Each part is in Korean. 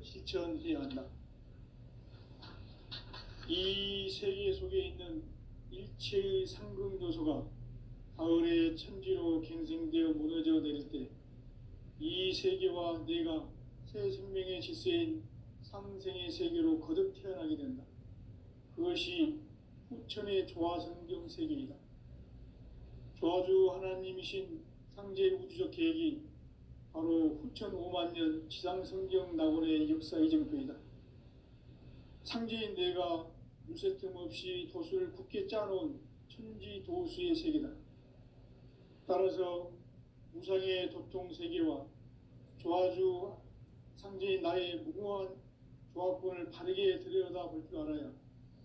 실천해야 한다. 이 세계 속에 있는 일체의 상승요소가 가을의 천지로 갱생되어 무너져 내릴 때 이 세계와 내가 새 생명의 질서인 상생의 세계로 거듭 태어나게 된다. 그것이 후천의 조화성경 세계이다. 조화주 하나님이신 상제 우주적 계획이 바로 후천 5만 년 지상성경 낙원의 역사 이정표이다. 상제인 내가 유세 틈 없이 도수를 굳게 짜놓은 천지 도수의 세계다. 따라서 무상의 도통 세계와 조화주 상제인 나의 무궁한 조화권을 바르게 들여다볼 줄 알아야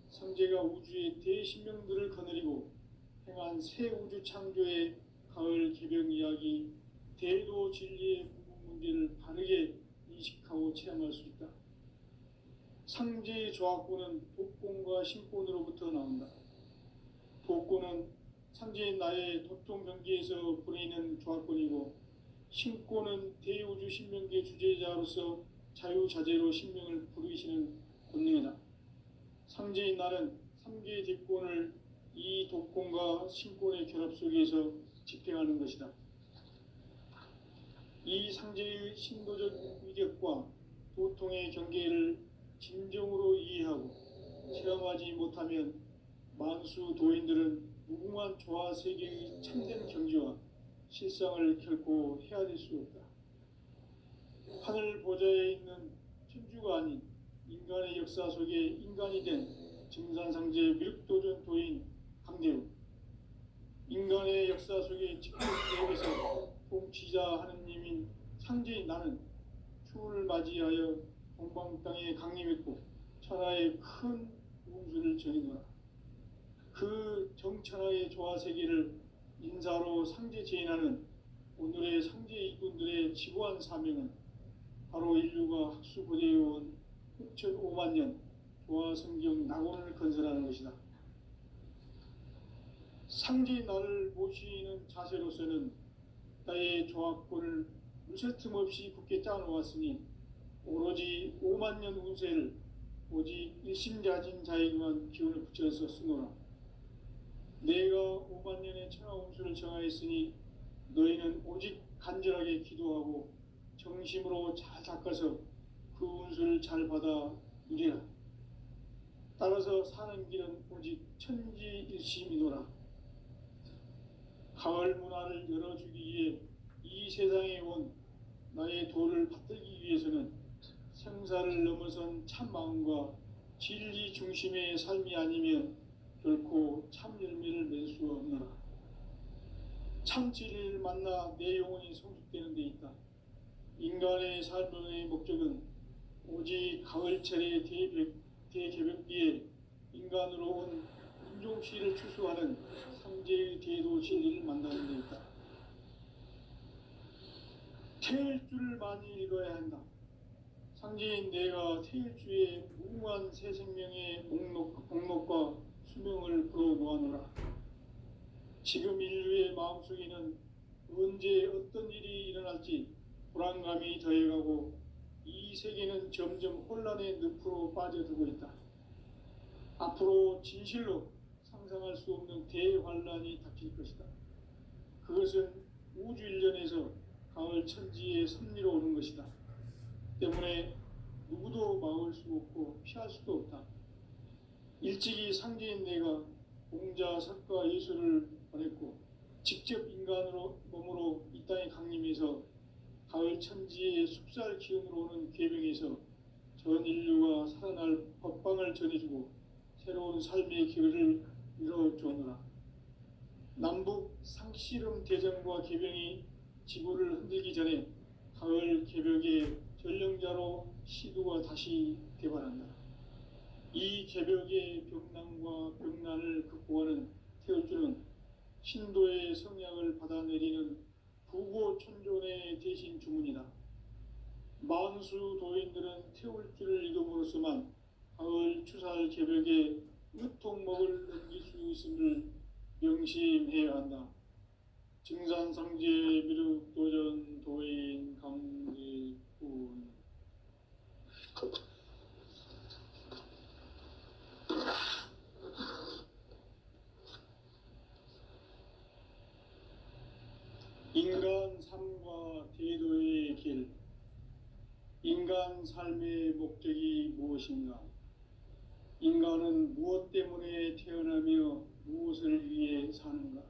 성제가 우주의 대신명들을 거느리고 행한 새 우주 창조의 가을 개벽 이야기 대도 진리의 문제를 바르게 인식하고 체험할 수 있다. 상제의 조화권은 독권과 신권으로부터 나온다. 독권은 상제인 나의 도통 경계에서 보내는 조화권이고, 신권은 대우주 신명계 주제자로서 자유자재로 신명을 부르시는 권능이다. 상제인 나는 3개의 뒷권을 이 독권과 신권의 결합 속에서 집행하는 것이다. 이 상제의 신도적 위력과 도통의 경계를 진정으로 이해하고 체험하지 못하면 만수 도인들은 무궁한 조화 세계의 참된 경지와 실상을 결코 헤아릴 수 없다. 하늘 보좌에 있는 천주가 아닌 인간의 역사 속에 인간이 된 증산상제 미륵도전 도인 강대우, 인간의 역사 속에 직접 내에서 통치자 하느님인 상제인 나는 추운을 맞이하여 동방 땅에 강림했고 천하의 큰 운수를 전이노라. 그 정천하의 조화세계를 인사로 상제 제인하는 오늘의 상제 이군들의 지구한 사명은 바로 인류가 학수고대해온 후천 5만 년 조화성경 낙원을 건설하는 것이다. 상제인 나를 모시는 자세로서는 나의 조화권을 무쇠틈 없이 굳게 짜놓았으니 오로지 5만 년 운세를 오직 일심자진 자에게만 기운을 붙여서 쓰노라. 내가 5만 년의 천하 운수를 정하였으니 너희는 오직 간절하게 기도하고 정심으로 잘 닦아서 그 운수를 잘 받아 누리라. 따라서 사는 길은 오직 천지일심이노라. 가을 문화를 열어주기 위해 이 세상에 온 나의 도를 받들기 위해서는 생사를 넘어선 참 마음과 진리 중심의 삶이 아니면 결코 참 열매를 맺을 수 없노라. 참 진리를 만나 내 영혼이 성숙되는 데 있다. 인간의 삶의 목적은 오직 가을철의 대개벽기에 인간으로 온 인종시를 추수하는 상제의 대도 진리를 만나는 데 있다. 태일주를 많이 읽어야 한다. 상제인 내가 태일주의 무궁한 새 생명의 목록과 수명을 불어놓아노라. 지금 인류의 마음속에는 언제 어떤 일이 일어날지 불안감이 더해가고 이 세계는 점점 혼란의 늪으로 빠져들고 있다. 앞으로 진실로 상상할 수 없는 대환란이 닥칠 것이다. 그것은 우주 일련에서 가을 천지의 섭리로 오는 것이다. 때문에 누구도 막을 수 없고 피할 수도 없다. 일찍이 상제인 내가 공자, 석가, 예수를 보냈고 직접 인간으로 몸으로 이 땅에 강림해서 가을 천지의 숲살 기운으로 오는 계명에서 전 인류가 살아날 법방을 전해주고 새로운 삶의 길을 이뤄주노라. 남북 상씨름 대전과 계병이 지구를 흔들기 전에 가을 개벽의 전령자로 시두가 다시 개발한다. 이 개벽의 벽난과 벽난을 극복하는 태울주는 신도의 성약을 받아내리는 부고천존의 대신 주문이다. 만수 도인들은 태울주를 읽음으로써만 가을 추살 개벽의 유통목을 넘길 수 있음을 명심해야 한다. 증산상제 미륵도전 도인 강제군. 인간 삶의 목적이 무엇인가? 인간은 무엇 때문에 태어나며 무엇을 위해 사는가?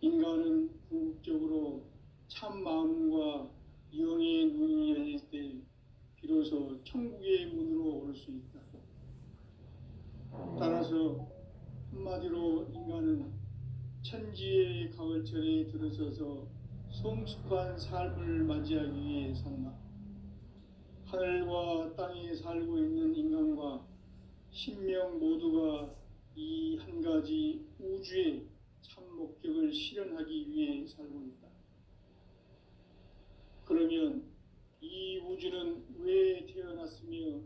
인간은 궁극적으로 참 마음과 영의 눈이 열릴 때 비로소 천국의 문으로 올 수 있다. 따라서 한마디로 인간은 천지의 가을철에 들어서서 성숙한 삶을 맞이하기 위해 산다. 하늘과 땅에 살고 있는 인간과 신명 모두가 이 한 가지 우주의 참 목적을 실현하기 위해 살고 있다. 그러면 이 우주는 왜 태어났으며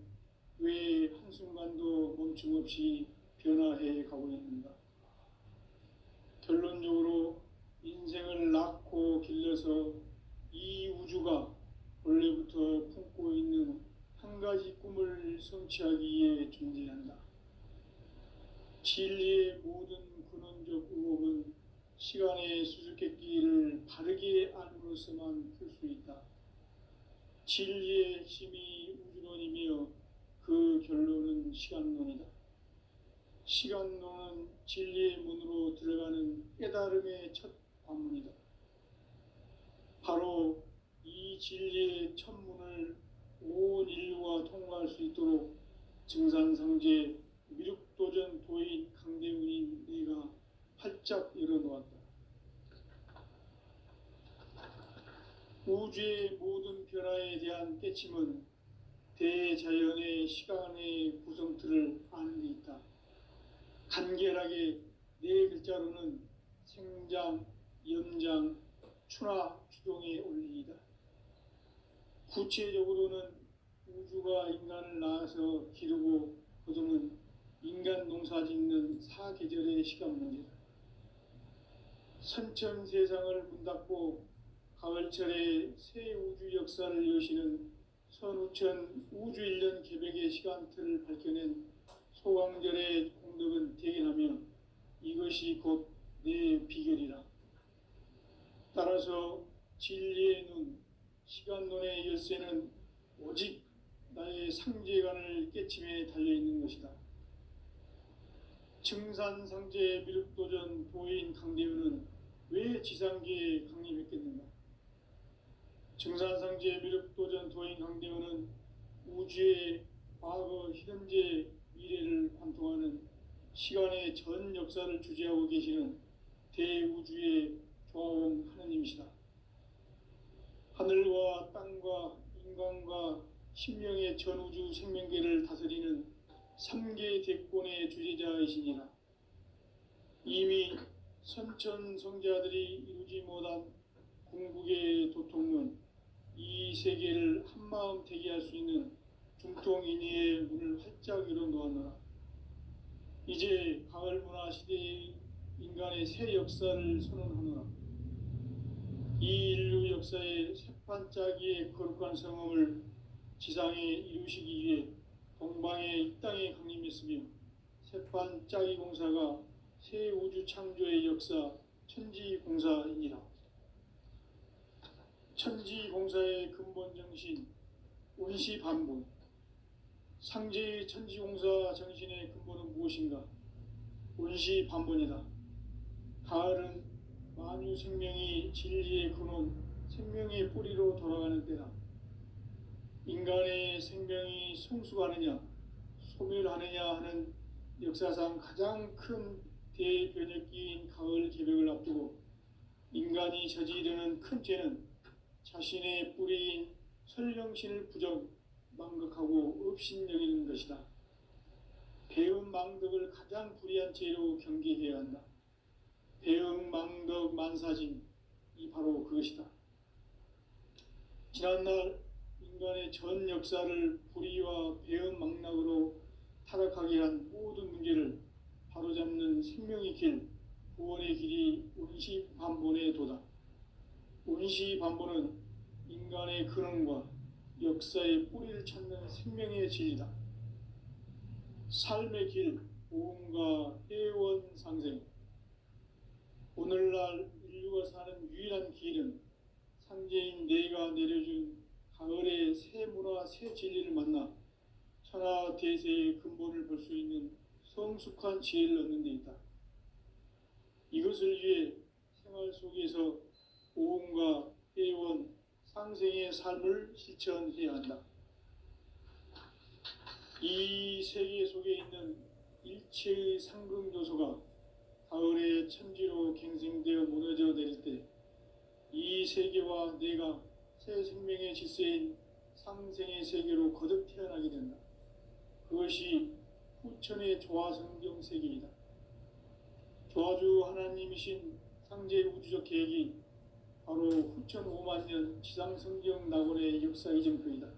왜 한순간도 멈춤 없이 변화해 가고 있는가? 결론적으로 인생을 낳고 길러서 이 우주가 원래부터 품고 있는 한 가지 꿈을 성취하기 위해 존재한다. 진리의 모든 근원적 의혹은 시간의 수수께끼를 바르게 알므로서만 풀 수 있다. 진리의 핵심이 우주론이며 그 결론은 시간론이다. 시간론은 진리의 문으로 들어가는 깨달음의 첫 관문이다. 바로 이 진리의 첫 문을 온 인류가 통과할 수 있도록 증산상제 미륵도전 도인 강대훈인 네가 활짝 열어놓았다. 우주의 모든 변화에 대한 깨침은 대자연의 시간의 구성틀을 아는 데 있다. 간결하게 네 글자로는 생장, 연장, 추나 추동의 원리이다. 구체적으로는 우주가 인간을 낳아서 기르고 거두는 인간 농사 짓는 사계절의 시간 문제다. 선천 세상을 문 닫고 가을철에 새 우주 역사를 여시는 선우천 우주 1년 계백의 시간틀을 밝혀낸 소강절의 공덕은 대견하며 이것이 곧 내 비결이라. 따라서 진리의 눈, 시간론의 열쇠는 오직 나의 상제관을 깨침에 달려있는 것이다. 증산상제 미륵도전 도인 강대훈은 왜 지상계에 강림했겠는가? 증산상제 미륵도전 도인 강대훈은 우주의 과거, 현재, 미래를 관통하는 시간의 전 역사를 주재하고 계시는 대우주의 조화원 하느님이시다. 하늘과 땅과 인간과 신명의 전우주 생명계를 다스리는 3계 대권의 주재자이시니라. 이미 선천성자들이 이루지 못한 궁극의 도통은 이 세계를 한마음 되게 할 수 있는 중통인의의 문을 활짝 열어놓았노라. 이제 가을문화 시대의 인간의 새 역사를 선언하노라. 이 인류 역사의 새판짜기의 거룩한 성험을 지상에 이루시기 위해 동방의 이 땅에 강림했으며 새판짜기 공사가 새 우주 창조의 역사 천지공사이니라. 천지공사의 근본 정신 운시반본. 상제의 천지공사 정신의 근본은 무엇인가? 운시반본이다. 가을은 만유 생명이 진리의 근원, 생명의 뿌리로 돌아가는 때다. 인간의 생명이 성숙하느냐, 소멸하느냐 하는 역사상 가장 큰 대변혁기인 가을 개벽을 앞두고 인간이 저지르는 큰 죄는 자신의 뿌리인 설령신을 부정, 망극하고 업신여기는 것이다. 배은 망덕을 가장 불의한 죄로 경계해야 한다. 배응 망덕 만사진, 이 바로 그것이다. 지난날 인간의 전 역사를 불의와 배응 망락으로 타락하게 한 모든 문제를 바로잡는 생명의 길, 구원의 길이 운시반본의 도다. 운시반본은 인간의 근원과 역사의 뿌리를 찾는 생명의 진리다. 삶의 길, 보험과 회원 상생. 오늘날 인류가 사는 유일한 길은 상제인 내가 내려준 가을의 새 진리를 만나 천하 대세의 근본을 볼 수 있는 성숙한 지혜를 얻는 데 있다. 이것을 위해 생활 속에서 보험과 회원, 상생의 삶을 실천해야 한다. 이 세계 속에 있는 일체의 상승 요소가 가을의 천지로 갱생되어 무너져 내릴 때 이 세계와 내가 새 생명의 질서인 상생의 세계로 거듭 태어나게 된다. 그것이 후천의 조화성경 세계이다. 조화주 하나님이신 상제 우주적 계획이 바로 후천 5만 년 지상성경 낙원의 역사 이정표이다.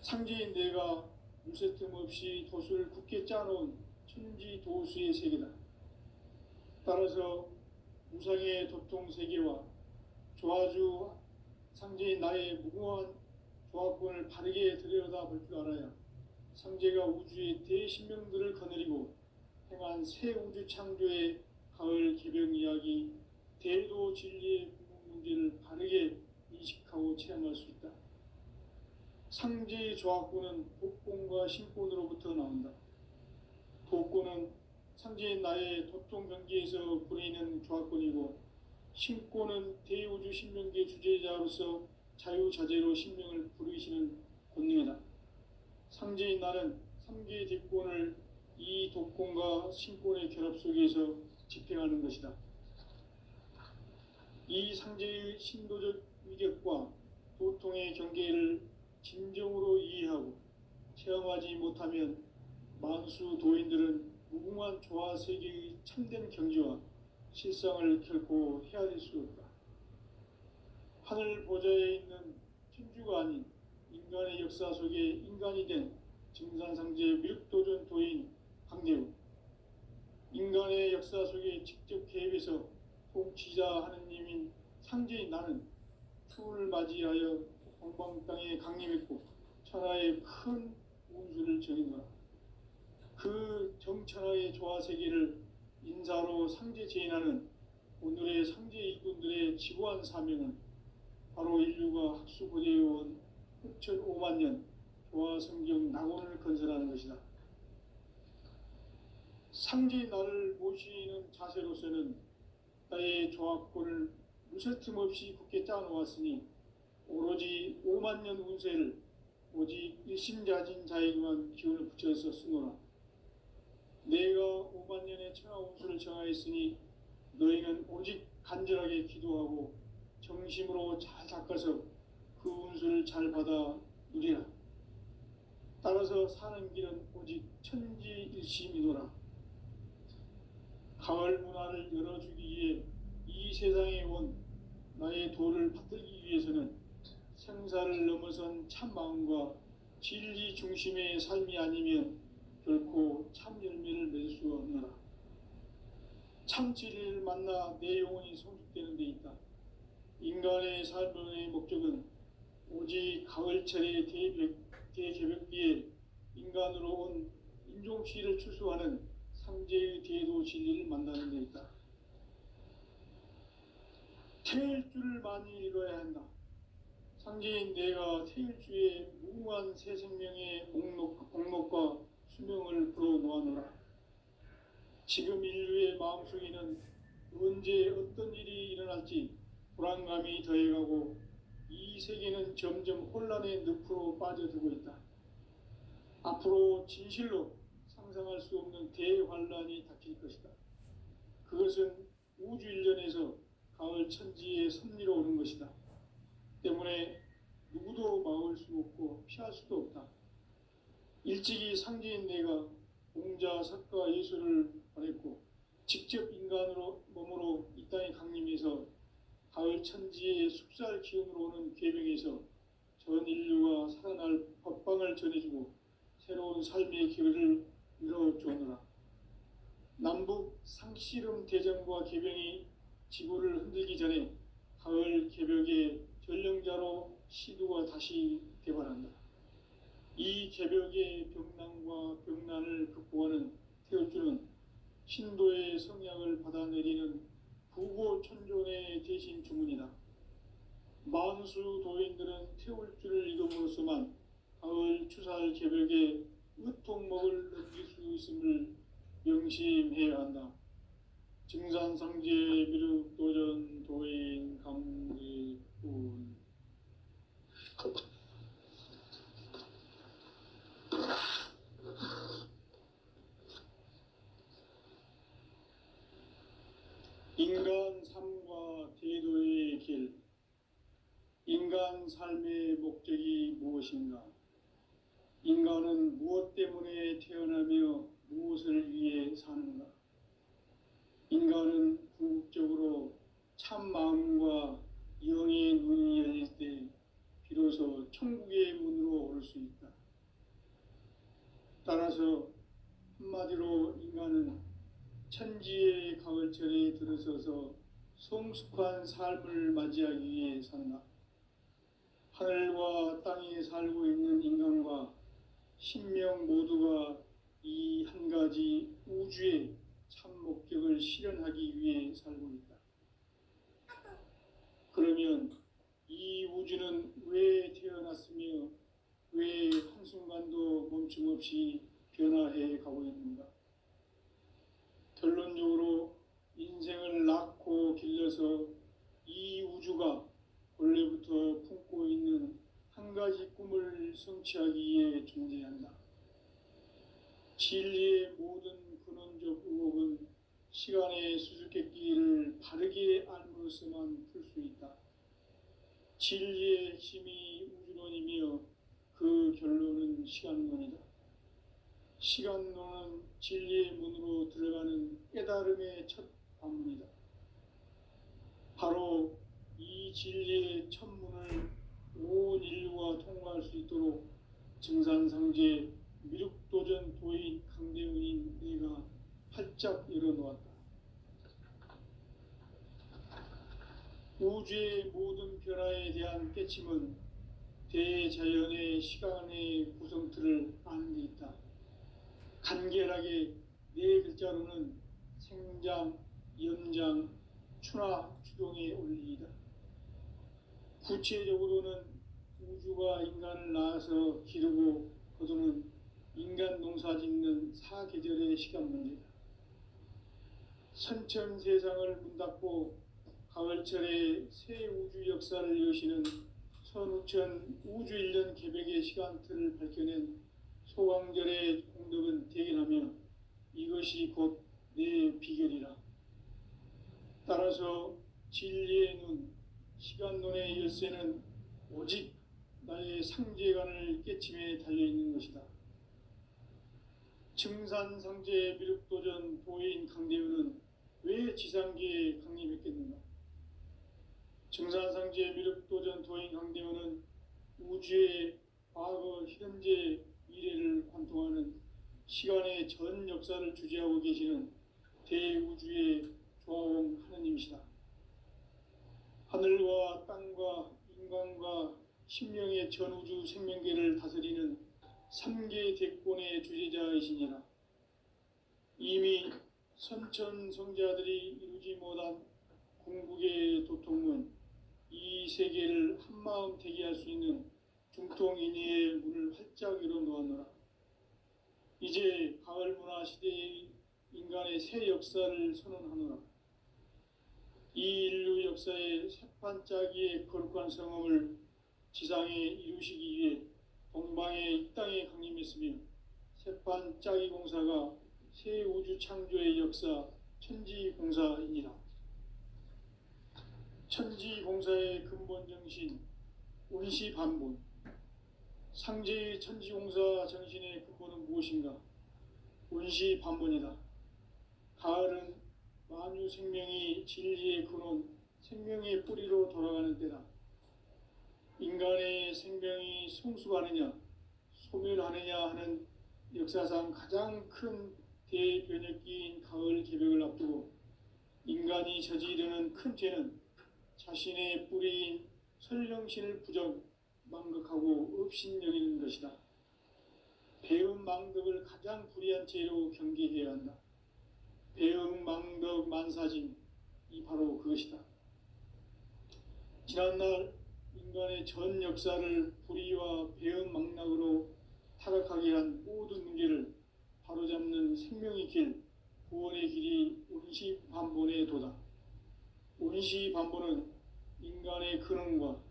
상제인 내가 무쇠 틈 없이 도수를 굳게 짜놓은 천지 도수의 세계다. 따라서 무상의 도통 세계와 조화주 상제인 나의 무궁한 조화권을 바르게 들여다볼 줄 알아야 상제가 우주의 대신명들을 거느리고 행한 새 우주 창조의 가을 개병 이야기, 대도 진리의 궁극 문제를 바르게 인식하고 체험할 수 있다. 상제의 조화권은 독권과 신권으로부터 나온다. 독권은 상제인 나의 도통 경계에서 부리는 조화권이고, 신권은 대우주 신명계 주제자로서 자유자재로 신명을 부르시는 권능이다. 상제인 나는 3개의 대권을 이 독권과 신권의 결합 속에서 집행하는 것이다. 이 상제의 신도적 위격과 도통의 경계를 진정으로 이해하고 체험하지 못하면 만수 도인들은 무궁한 조화 세계의 참된 경지와 실상을 결코 헤아릴 수 없다. 하늘 보좌에 있는 천주가 아닌 인간의 역사 속에 인간이 된 증산상제 미륵도전 도인 강대우, 인간의 역사 속에 직접 개입해서 통치자 하느님인 상제인 나는 추운을 맞이하여 동방 땅에 강림했고 천하의 큰 운수를 정의노라. 그 정천하의 조화 세계를 인사로 상제 제인하는 오늘의 상제 일꾼들의 지구한 사명은 바로 인류가 학수고대해온 후천 5만 년 조화 성경 낙원을 건설하는 것이다. 상제의 나를 모시는 자세로서는 나의 조화권을 무쇠 틈 없이 굳게 짜놓았으니 오로지 5만 년 운세를 오직 일심자진 자에게만 기운을 붙여서 쓰노라. 내가 5만 년의 천하 운수를 정하였으니 너희는 오직 간절하게 기도하고 정심으로 잘 닦아서 그 운수를 잘 받아 누리라. 따라서 사는 길은 오직 천지일심이노라. 가을 문화를 열어주기 위해 이 세상에 온 나의 도를 받들기 위해서는 생사를 넘어선 참 마음과 진리 중심의 삶이 아니면 결코 참 열매를 맺을 수 없노라. 참 진리를 만나 내 영혼이 성숙되는 데 있다. 인간의 삶의 목적은 오직 가을철의 대개벽기에 인간으로 온 인종시를 추수하는 상제의 대도 진리를 만나는 데 있다. 태일 줄을 많이 읽어야 한다. 상제인 내가 태일주의 무궁한 새 생명의 목록과 수명을 불어놓아노라. 지금 인류의 마음속에는 언제 어떤 일이 일어날지 불안감이 더해가고 이 세계는 점점 혼란의 늪으로 빠져들고 있다. 앞으로 진실로 상상할 수 없는 대환란이 닥칠 것이다. 그것은 우주 일련에서 가을 천지의 섭리로 오는 것이다. 때문에 누구도 막을 수 없고 피할 수도 없다. 일찍이 상제인 내가 공자, 석가, 예수를 보냈고 직접 인간으로 몸으로 이 땅에 강림해서 가을 천지의 숙살 기운으로 오는 계명에서 전 인류가 살아날 법방을 전해주고 새로운 삶의 기회를 이뤄주오노라. 남북 상씨름 대전과 개병이 지구를 흔들기 전에 가을 개벽의 전령자로 시두가 다시 개발한다. 이 개벽의 병난과 병난을 극복하는 태울주는 신도의 성약을 받아내리는 부고천존의 대신 주문이다. 만수 도인들은 태울주를 줌으로써만 가을 추살 개벽에 으통목을 넘길 수 있음을 명심해야 한다. 증산상제 미륵 도전 도인 강제군. 인간 삶과 대도의 길. 인간 삶의 목적이 무엇인가? 인간은 무엇 때문에 태어나며 무엇을 위해 사는가? 인간은 궁극적으로 참 마음과 영의 눈이 열릴 때 비로소 천국의 문으로 오를 수 있다. 따라서 한마디로 인간은 천지의 가을철에 들어서서 성숙한 삶을 맞이하기 위해 산다. 하늘과 땅에 살고 있는 인간과 신명 모두가 이 한 가지 우주의 참 목적을 실현하기 위해 살고 있다. 그러면 이 우주는 왜 태어났으며 왜 한순간도 멈춤없이 변화해 가고 있는가? 결론적으로 인생을 낳고 길러서 이 우주가 원래부터 품고 있는 한 가지 꿈을 성취하기 위해 존재한다. 진리의 모든 근원적 의혹은 시간의 수수께끼를 바르게 알므로써만 풀 수 있다. 진리의 핵심이 우주론이며 그 결론은 시간론이다. 시간론은 진리의 문으로 들어가는 깨달음의 첫 관문이다. 바로 이 진리의 첫 문을 온 인류가 통과할 수 있도록 증산상제 미륵도전 도인 강대훈인 내가 활짝 열어놓았다. 우주의 모든 변화에 대한 깨침은 대자연의 시간의 구성틀을 아는 데 있다. 간결하게 네 글자로는 생장, 연장, 추나 추동의 원리이다. 구체적으로는 우주가 인간을 낳아서 기르고 거두는 인간 농사 짓는 사계절의 시간 문제다. 선천 세상을 문 닫고 가을철에 새 우주 역사를 여시는 선우천 우주 1년 개벽의 시간틀을 밝혀낸 소강절의 공덕은 대견하며 이것이 곧 내 비결이라. 따라서 진리의 눈, 시간론의 열쇠는 오직 나의 상제관을 깨침에 달려있는 것이다. 증산상제 미륵도전 도인 강대훈은 왜 지상계에 강림했겠는가? 증산상제 미륵도전 도인 강대훈은 우주의 과거, 현재, 미래를 관통하는 시간의 전 역사를 주재하고 계시는 대우주의 조화원 하느님이시다. 하늘과 땅과 인간과 신명의 전우주 생명계를 다스리는 3계 대권의 주제자이시니라. 이미 선천성자들이 이루지 못한 궁극의 도통은 이 세계를 한마음 되게 할 수 있는 중통인의의 문을 활짝 열어놓았노라. 이제 가을 문화 시대의 인간의 새 역사를 선언하노라. 이 인류 역사의 새판짜기의 거룩한 성험을 지상에 이루시기 위해 동방의 이 땅에 강림했으며 새판짜기 공사가 새 우주 창조의 역사 천지공사이니라. 천지공사의 근본 정신 운시반본. 상제의 천지공사 정신의 근본은 무엇인가? 운시반본이다. 가을은 만유 생명이 진리의 근원, 생명의 뿌리로 돌아가는 때다. 인간의 생명이 성숙하느냐, 소멸하느냐 하는 역사상 가장 큰 대변혁기인 가을 개벽을 앞두고 인간이 저지르는 큰 죄는 자신의 뿌리인 설령신을 부정, 망극하고 업신여기는 것이다. 배음 망덕을 가장 불의한 죄로 경계해야 한다. 배음 망덕 만사진, 이 바로 그것이다. 지난날 인간의 전 역사를 불의와 인류가 배은망락으로 타락하게 한 모든 문제를 바로잡는 생명의 길, 구원의 길이 온시반본의 도다. 온시반본은 인간의 근원과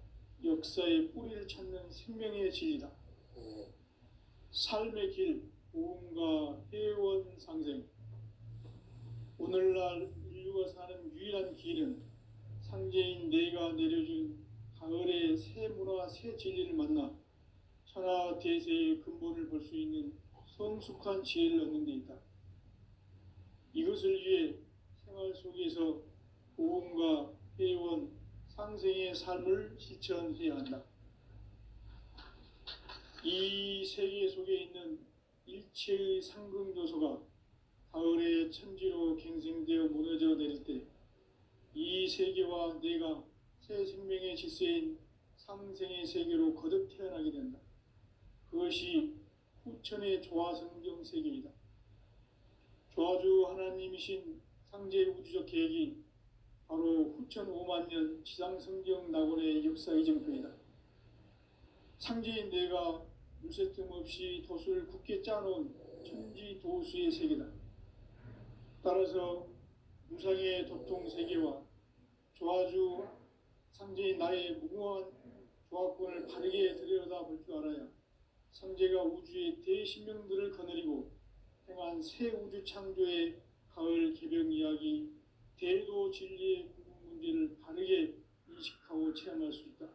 역사의 뿌리를 찾는 생명의 진리다. 삶의 길, 보험과 회원 상생. 오늘날 인류가 사는 유일한 길은 상제인 내가 내려준 가을의 새 문화, 새 진리를 만나 천하 대세의 근본을 볼 수 있는 성숙한 지혜를 얻는 데 있다. 이것을 위해 생활 속에서 보험과 회원, 상생의 삶을 실천해야 한다. 이 세계 속에 있는 일체의 상승 요소가 가을의 천지로 갱생되어 무너져 내릴 때 이 세계와 내가 새 생명의 질서인 상생의 세계로 거듭 태어나게 된다. 그것이 후천의 조화성경 세계이다. 조화주 하나님이신 상제의 우주적 계획이 바로 후천 5만 년 지상성경 낙원의 역사의 정표이다. 상제인 내가 무쇠틈 없이 돛을 굳게 짜놓은 천지 도수의 세계다. 따라서 무상의 도통 세계와 조화주 상제인 나의 무궁한 조화권을 바르게 들여다볼 줄 알아야 상제가 우주의 대신명들을 거느리고 행한 새 우주 창조의 가을 개병 이야기, 대도 진리의 구분 문제를 바르게 인식하고 체험할 수 있다.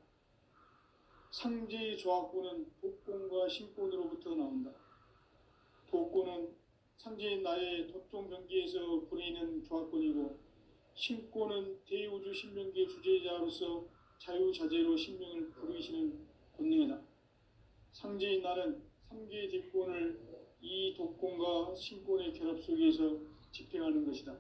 상제의 조화권은 독권과 신권으로부터 나온다. 독권은 상제인 나의 도통 경계에서 부리는 조화권이고, 신권은 대우주 신명계 주제자로서 자유자재로 신명을 부르시는 권능이다. 상제인 나는 3개의 뒷권을 이 독권과 신권의 결합 속에서 집행하는 것이다.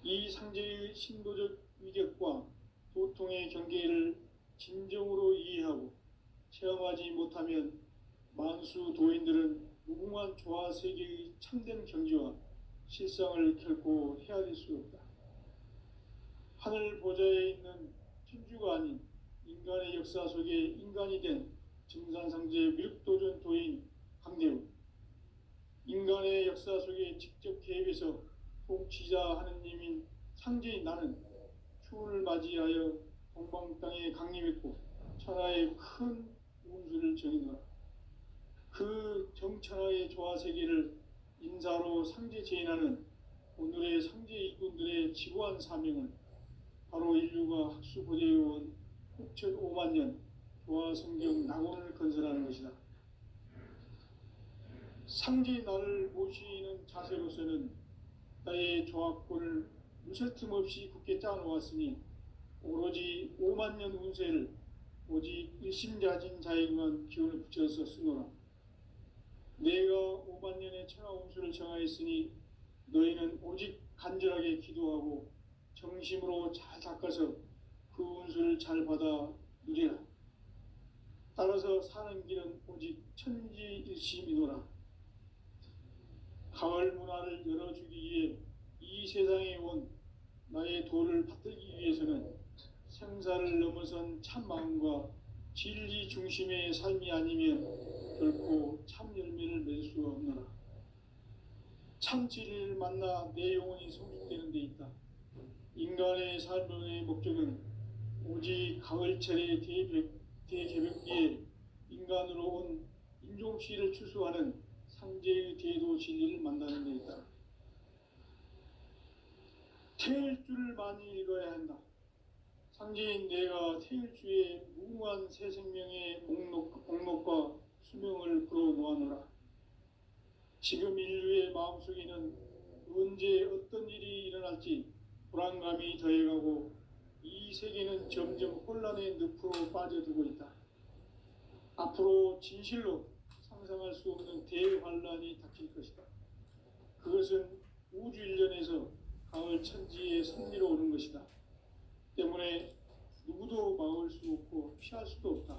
이 상제의 신도적 위격과 도통의 경계를 진정으로 이해하고 체험하지 못하면 만수 도인들은 무궁한 조화 세계의 참된 경지와 실상을 결코 헤아릴 수 없다. 하늘 보좌에 있는 천주가 아닌 인간의 역사 속에 인간이 된 증산상제의 미륵도전 도인 강대우, 인간의 역사 속에 직접 개입해서 통치자 하느님인 상제인 나는 추운을 맞이하여 동방 땅에 강림했고 천하의 큰 운수를 정해놓아 그 정천하의 조화 세계를 인사로 상제 제인하는 오늘의 상제 일꾼들의 지구한 사명은 바로 인류가 학수 고대해온 후천 5만 년 조화 성경 낙원을 건설하는 것이다. 상제 나를 모시는 자세로서는 나의 조화권을 무설틈 없이 굳게 짜놓았으니 오로지 5만 년 운세를 오직 일심자진 자에게만 기운을 붙여서 쓰노라. 내가 5만 년의 천하 운수를 정하였으니 너희는 오직 간절하게 기도하고 정심으로 잘 닦아서 그 운수를 잘 받아 누리라. 따라서 사는 길은 오직 천지일심이노라. 가을 문화를 열어주기 위해 이 세상에 온 나의 도를 받들기 위해서는 생사를 넘어선 참 마음과 진리 중심의 삶이 아니면 결코 참 열매를 맺을 수가 없노라. 참 진리를 만나 내 영혼이 성숙되는 데 있다. 인간의 삶의 목적은 오직 가을철의 대개벽기에 인간으로 온 인종시를 추수하는 상제의 대도 진리를 만나는 데 있다. 태일 줄을 많이 읽어야 한다. 상제인 내가 태일주의 무궁한 새 생명의 목록과 수명을 불어 모아노라. 지금 인류의 마음속에는 언제 어떤 일이 일어날지 불안감이 더해가고 이 세계는 점점 혼란의 늪으로 빠져들고 있다. 앞으로 진실로 상상할 수 없는 대환란이 닥칠 것이다. 그것은 우주 일련에서 가을 천지의 섭리로 오는 것이다. 때문에 누구도 막을 수 없고 피할 수도 없다.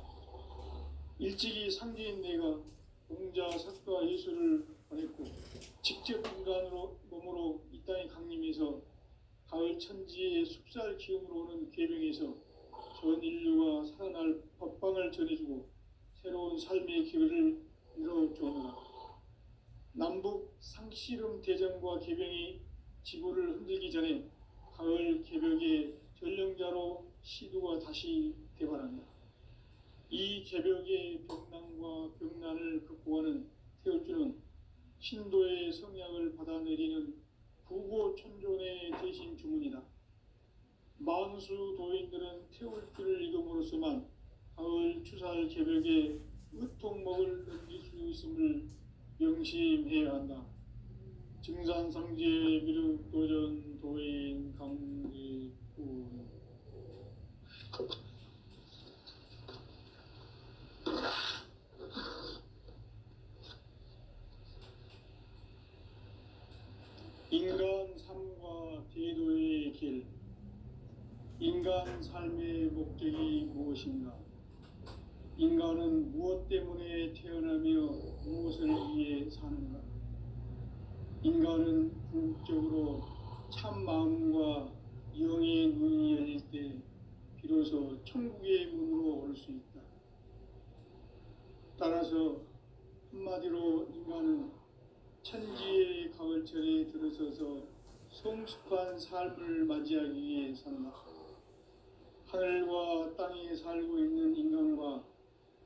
일찍이 상제인 내가 공자, 석가, 예수를 보냈고 직접 인간으로 몸으로 이 땅에 강림해서 가을 천지의 숲살 기음으로 오는 계명에서 전 인류가 살아날 법방을 전해주고 새로운 삶의 기회를 열어주었노라. 남북 상씨름 대전과 개병이 지구를 흔들기 전에 가을 개벽의 전령자로 시도가 다시 개발한다. 이 개벽의 벽난과 벽난을 극복하는 태울주는 신도의 성약을 받아내리는 부고천존의 대신 주문이다. 만수 도인들은 태울주를 읽음으로써만 가을 추살 개벽에 으통먹을 넘길 수 있음을 명심해야 한다. 증산상제 미륵도전 도인 강기군. 인간 삶과 대도의 길. 인간 삶의 목적이 무엇인가? 인간은 무엇 때문에 태어나며 무엇을 위해 사는가? 인간은 궁극적으로 참 마음과 영의 눈이 열릴 때 비로소 천국의 문으로 올 수 있다. 따라서 한마디로 인간은 천지의 가을철에 들어서서 성숙한 삶을 맞이하기 위해 산다. 하늘과 땅에 살고 있는 인간과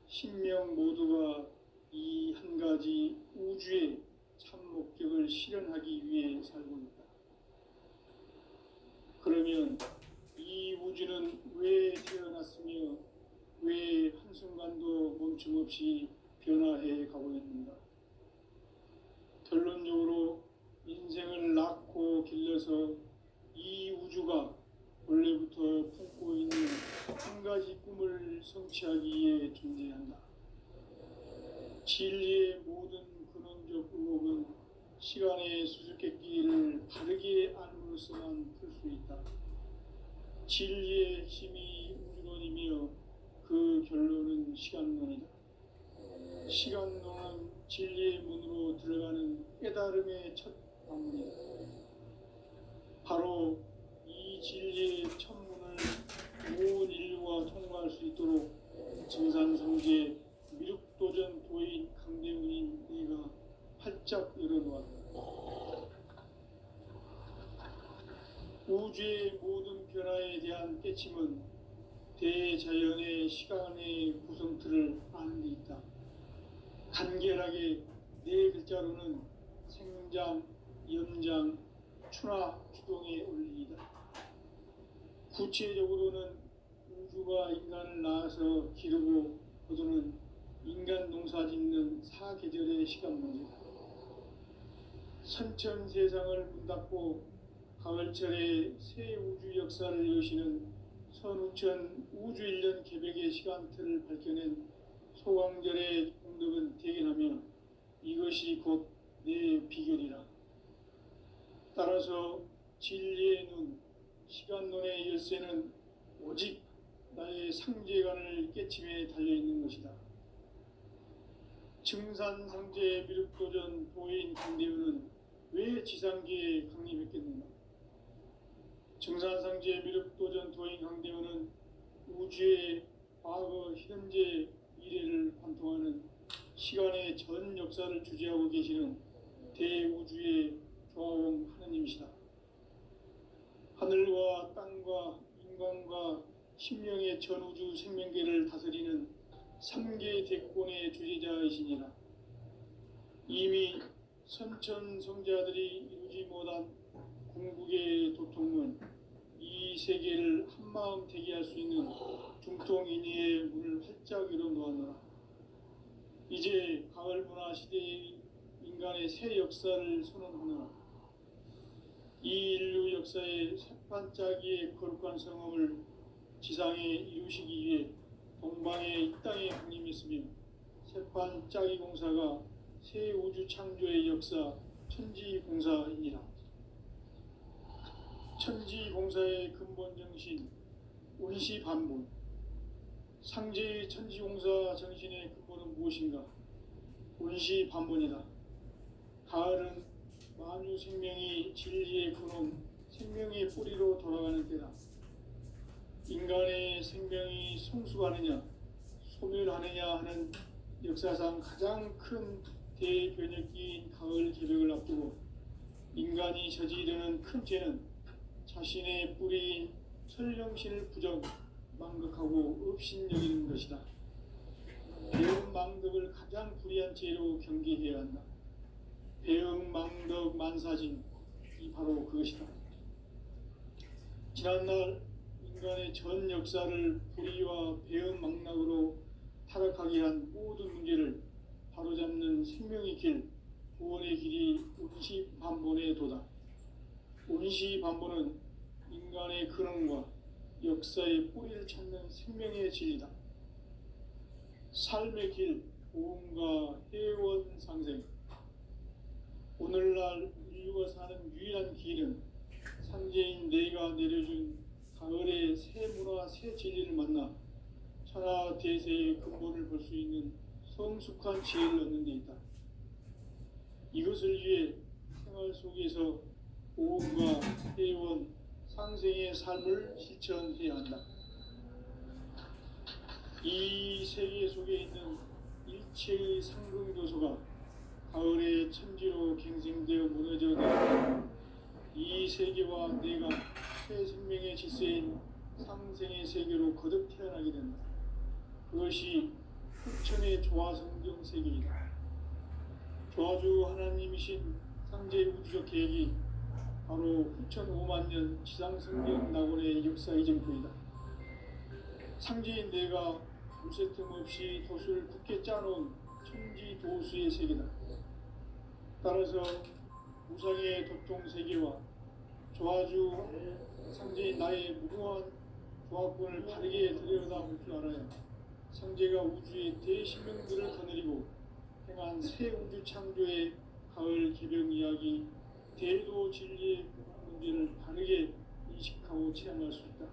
신명 모두가 이 한 가지 우주의 참 목적을 실현하기 위해 살고 있다. 그러면 이 우주는 왜 태어났으며 왜 한순간도 멈춤없이 변화해 가고 있는가? 결론적으로 인생을 낳고 길러서 이 우주가 원래부터 품고 있는 한 가지 꿈을 성취하기 위해 존재한다. 진리의 모든 근원적 의혹은 시간의 수수께끼를 바르게 알므로써만 풀 수 있다. 진리의 핵심이 우주론이며 그 결론은 시간론이다. 시간론은 진리의 문으로 들어가는 깨달음의 첫 방문이다. 바로 이 진리의 천문을 온 인류가 통과할 수 있도록 증산성제 미륵도전 도인 강대문인 네가 활짝 열어놓았다. 우주의 모든 변화에 대한 깨침은 대자연의 시간의 구성틀을 아는 데 있다. 간결하게 네 글자로는 생장, 연장, 추나 추동의 원리이다. 구체적으로는 우주가 인간을 낳아서 기르고 거두는 인간 농사 짓는 사계절의 시간 문제다. 선천 세상을 문 닫고 가을철에 새 우주 역사를 여시는 선우천 우주 1년 개벽의 시간틀을 밝혀낸 소강절의 공덕은 대견하며 이것이 곧 내 비결이라. 따라서 진리의 눈, 시간론의 열쇠는 오직 나의 상제관을 깨침에 달려있는 것이다. 증산상제 미륵도전 도인 강대우는 왜 지상계에 강림했겠는가? 증산상제 미륵도전 도인 강대우는 우주의 과거, 현재, 미래를 관통하는 시간의 전 역사를 주재하고 계시는 대우주의 조화원 하느님이시다. 하늘과 땅과 인간과 신명의 전우주 생명계를 다스리는 3계 대권의 주제자이시니라. 이미 선천성자들이 이루지 못한 궁극의 도통은 이 세계를 한마음 되게 할 수 있는 중통인의의 문을 활짝 열어놓았노라. 이제 가을 문화 시대의 인간의 새 역사를 선언하노라. 이 인류 역사의 새반짝이의 거룩한 성음을 지상에 이루시기 위해 동방의 이 땅에 강림했으며 새반짝이 공사가 새 우주 창조의 역사 천지공사이니라. 천지공사의 근본 정신 운시반본. 상제의 천지공사 정신의 근본은 무엇인가? 운시반본이다. 가을은 만유 생명이 진리의 근원, 생명의 뿌리로 돌아가는 때다. 인간의 생명이 성숙하느냐 소멸하느냐 하는 역사상 가장 큰 대변혁기인 가을 개벽을 앞두고 인간이 저지르는 큰 죄는 자신의 뿌리인 설령신을 부정 망극하고 업신여기는 것이다. 배음 망덕을 가장 불의한 죄로 경계해야 한다. 배음 망덕 만사진 이 바로 그것이다. 지난날 인간의 전 역사를 불의와 배음 망락으로 타락하게 한 모든 문제를 바로잡는 생명의 길, 구원의 길이 운시반본의 도다. 운시반본은 인간의 근원과 역사의 뿌리를 찾는 생명의 진리다. 삶의 길, 보험과 해원 상생. 오늘날 인류가 사는 유일한 길은 상제인 내가 내려준 가을의 새 문화, 새 진리를 만나 천하 대세의 근본을 볼 수 있는 성숙한 지혜를 얻는 데 있다. 이것을 위해 생활 속에서 보험과 해원, 상생의 삶을 실천해야 한다. 이 세계 속에 있는 일체의 상승교소가 가을의 천지로 갱생되어 무너져내고 이 세계와 내가 새 생명의 질서인 상생의 세계로 거듭 태어나게 된다. 그것이 후천의 조화성경 세계이다. 조화주 하나님이신 상제의 우주적 계획이 바로 후천 5만 년 지상성경 낙원의 역사 이정표이다. 상제인 내가 무쇠 틈 없이 도수를 굳게 짜놓은 천지 도수의 세계다. 따라서 우상의 도통 세계와 조화주 상제인 나의 무궁한 조화권을 바르게 들여다볼 줄 알아야 상제가 우주의 대신명들을 거느리고 행한 새 우주 창조의 가을 개벽 이야기 대도 진리의 문제를 바르게 인식하고 체험할 수 있다.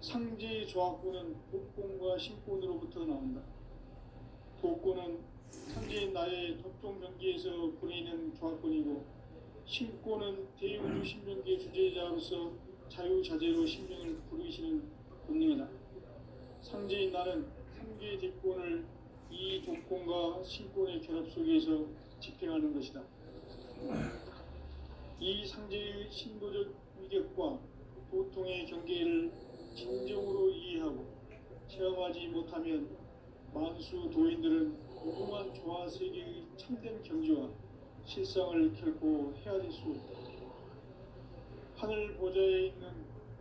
상제의 조화권은 복권과 신권으로부터 나온다. 복권은 상제인 나의 도통 경계에서 보내는 조화권이고 신권은 대우주 신명기의 주제자로서 자유자재로 신명을 부르시는 본능이다. 상제인 나는 상계의 대권을 이 조건과 신권의 결합 속에서 집행하는 것이다. 이 상제의 신도적 위격과 도통의 경계를 진정으로 이해하고 체험하지 못하면 만수 도인들은 무궁한 조화 세계의 참된 경지와 실상을 결코 헤아릴 수 없다. 하늘 보좌에 있는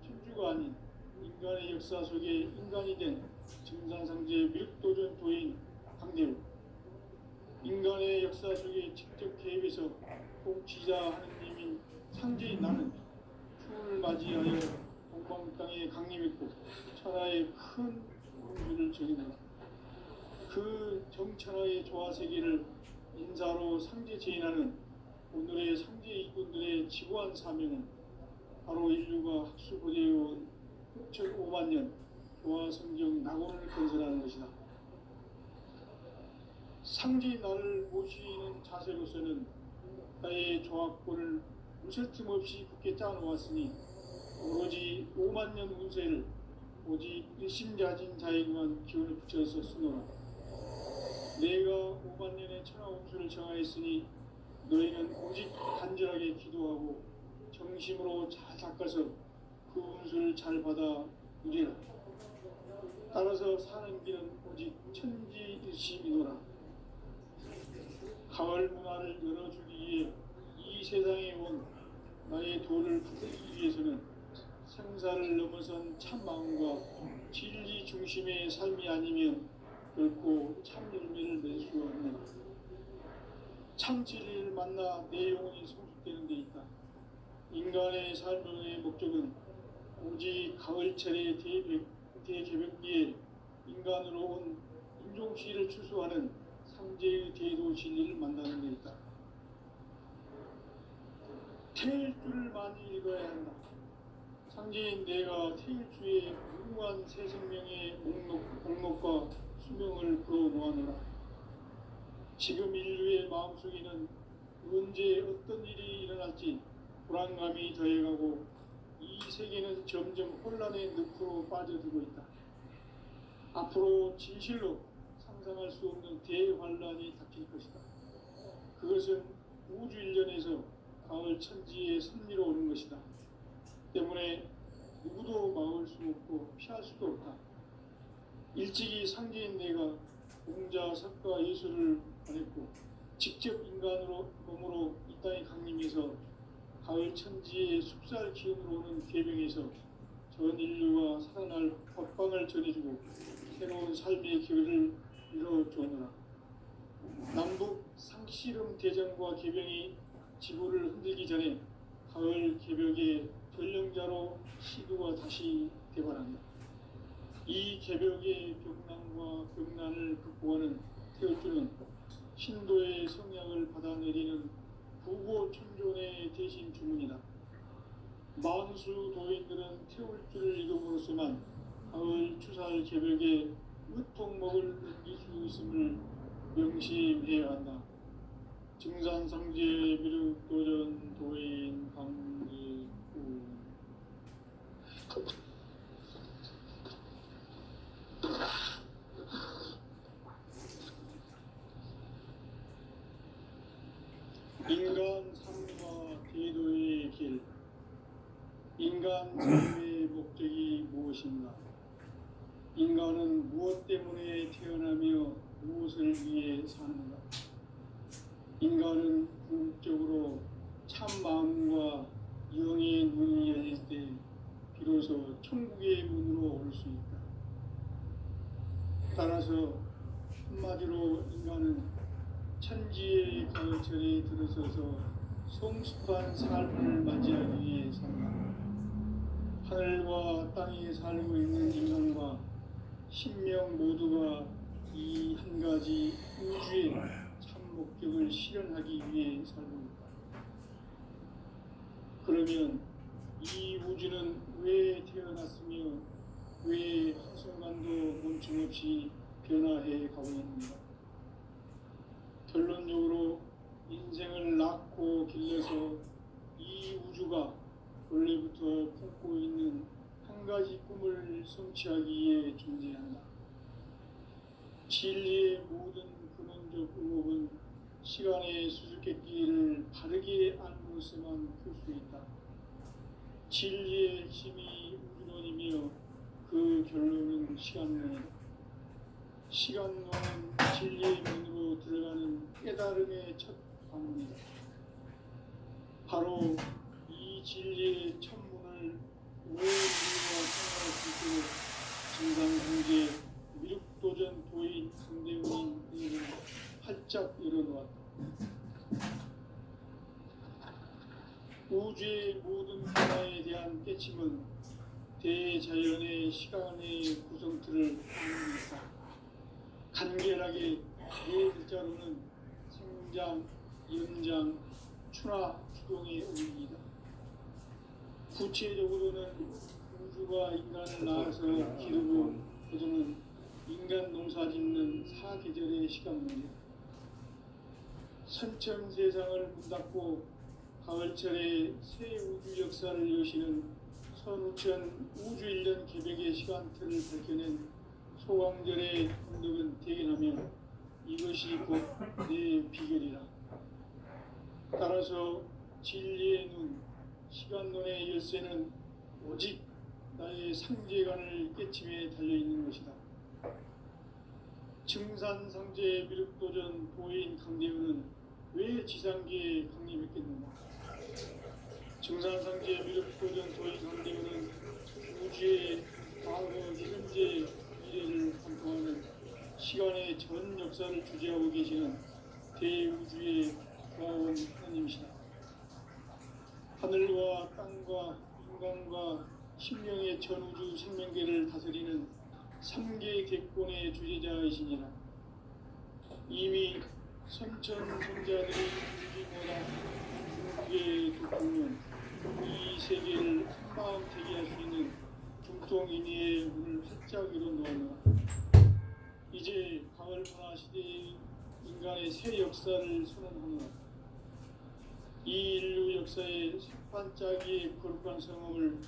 천주가 아닌 인간의 역사 속에 인간이 된 증산상제 밀도전 도인 강대우, 인간의 역사 속에 직접 개입해서 통치자 하느님인 상제인 나는 추운을 맞이하여 동방 땅에 강림했고 천하의 큰 공주를 정의한다. 그 정천하의 조화 세계를 인사로 상제 제인하는 오늘의 상제 이군들의 지구한 사명은 바로 인류가 학수고대해온 6,5만 년 조화 성경 낙원을 건설하는 것이다. 상제인 나를 모시는 자세로서는 나의 조합권을 무쇠틈 없이 굳게 짜놓았으니 오로지 5만 년 운세를 오직 일심자진 자에게만 기운을 붙여서 쓰노라. 내가 5만 년의 천하 운수를 정하였으니 너희는 오직 간절하게 기도하고 정심으로 잘 닦아서 그 운수를 잘 받아 누리라. 따라서 사는 길은 오직 천지일심이노라. 가을 문화를 열어주기 위해 이 세상에 온 나의 도를 받들기 위해서는 생사를 넘어선 참 마음과 진리 중심의 삶이 아니면 결코 참 열매를 낼 수 없는 참 진리를 만나 내 영혼이 성숙되는 데 있다. 인간의 삶의 목적은 오직 가을철의 대개벽기에 인간으로 온 인종시를 추수하는 상제의 대도 진리를 만나는 데 있다. 태일주를 많이 읽어야 한다. 상제인 내가 태일주의 무궁한 새 생명의 목록과 수명을 풀어놓아노라. 지금 인류의 마음속에는 언제 어떤 일이 일어날지 불안감이 더해가고 이 세계는 점점 혼란의 늪으로 빠져들고 있다. 앞으로 진실로 상상할 수 없는 대환란이 닥칠 것이다. 그것은 우주 일련에서 가을 천지의 섭리로 오는 것이다. 때문에 누구도 막을 수 없고 피할 수도 없다. 일찍이 상제인 내가 공자, 석가, 예술을 보냈고 직접 인간으로 몸으로 이 땅에 강림해서 가을 천지의 숲살 기운으로 오는 계병에서 전 인류가 살아날 법방을 전해주고 새로운 삶의 기회를 이뤄주느라. 남북 상씨름 대전과 계병이 지구를 흔들기 전에 가을 개벽의 전령자로 시도가 다시 대발한다. 이 개벽의 벽난과 벽난을 극복하는 태울주는 신도의 성향을 받아내리는 부고천존의 대신 주문이다. 만수 도인들은 태울주를 이름으로서만 가을 추살 개벽의 으통목을 넘길 수 있음을 명심해야 한다. 증산상제 미륵도전 도인 강리구. 인간 삶과 대도의 길. 인간 삶의 목적이 무엇인가? 인간은 무엇 때문에 태어나며 무엇을 위해 사는가? 인간은 궁극적으로 참 마음과 영의 문이 열릴 때 비로소 천국의 문으로 올 수 있다. 따라서 한마디로 인간은 천지의 가을철에 들어서서 성숙한 삶을 맞이하기 위해 산다. 하늘과 땅에 살고 있는 인간과 신명 모두가 이 한 가지 우주의 참 목적을 실현하기 위해 살고 있다. 그러면 이 우주는 왜 태어났으며 왜 한순간도 멈춤없이 변화해 가고 있는가? 결론적으로 인생을 낳고 길러서 이 우주가 원래부터 품고 있는 한 가지 꿈을 성취하기 위해 존재한다. 진리의 모든 근원적 의혹은 시간의 수수께끼를 바르게 알므로서만 풀 수 있다. 진리의 핵심이 우주론이며 그 결론은 시간론이다. 시간론은 진리의 문으로 들어가는 깨달음의 첫 방문이다. 바로 이 진리의 첫문을 왜 우리가 생각할 수 있도록 증상공제 미륵도전 도인 강대훈인 이를 활짝 열어놓았다. 우주의 모든 변화에 대한 깨침은 대자연의 시간의 구성틀을 갖는다. 간결하게 네 글자로는 생장, 연장, 추나 추동의 의미이다. 구체적으로는 우주가 인간을 낳아서 기르고 거두는 인간 농사 짓는 사계절의 시간문이다. 선천세상을 문 닫고 가을철에 새 우주 역사를 여시는 선우천 우주일년 개벽의 시간틀을 밝혀낸 소강절의 공덕은 대견하며 이것이 곧 내 비결이라. 따라서 진리의 눈, 시간론의 열쇠는 오직 나의 상제관을 깨침에 달려있는 것이다. 증산상제 미륵도전 도인 강대훈은 왜 지상계에 강림했겠는가? 증산상제 미륵도전 도인 강대훈은 우주의 과거, 현재, 미래를 관통하는 시간의 전 역사를 주재하고 계시는 대우주의 고아원 하나님이시다. 하늘과 땅과 인간과 신명의 전우주 생명계를 다스리는 3개 객권의 주제자이시니라. 이미 선천성자들이 우주보다 중국의 도통은 이 세계를 한마음 되게 할 수 있는 중통인의의 문을 활짝 열어놓았노라. 이제 가을 문화 시대의 인간의 새 역사를 선언하노라. 이 인류 역사의 색반짝이의 거룩한 성음을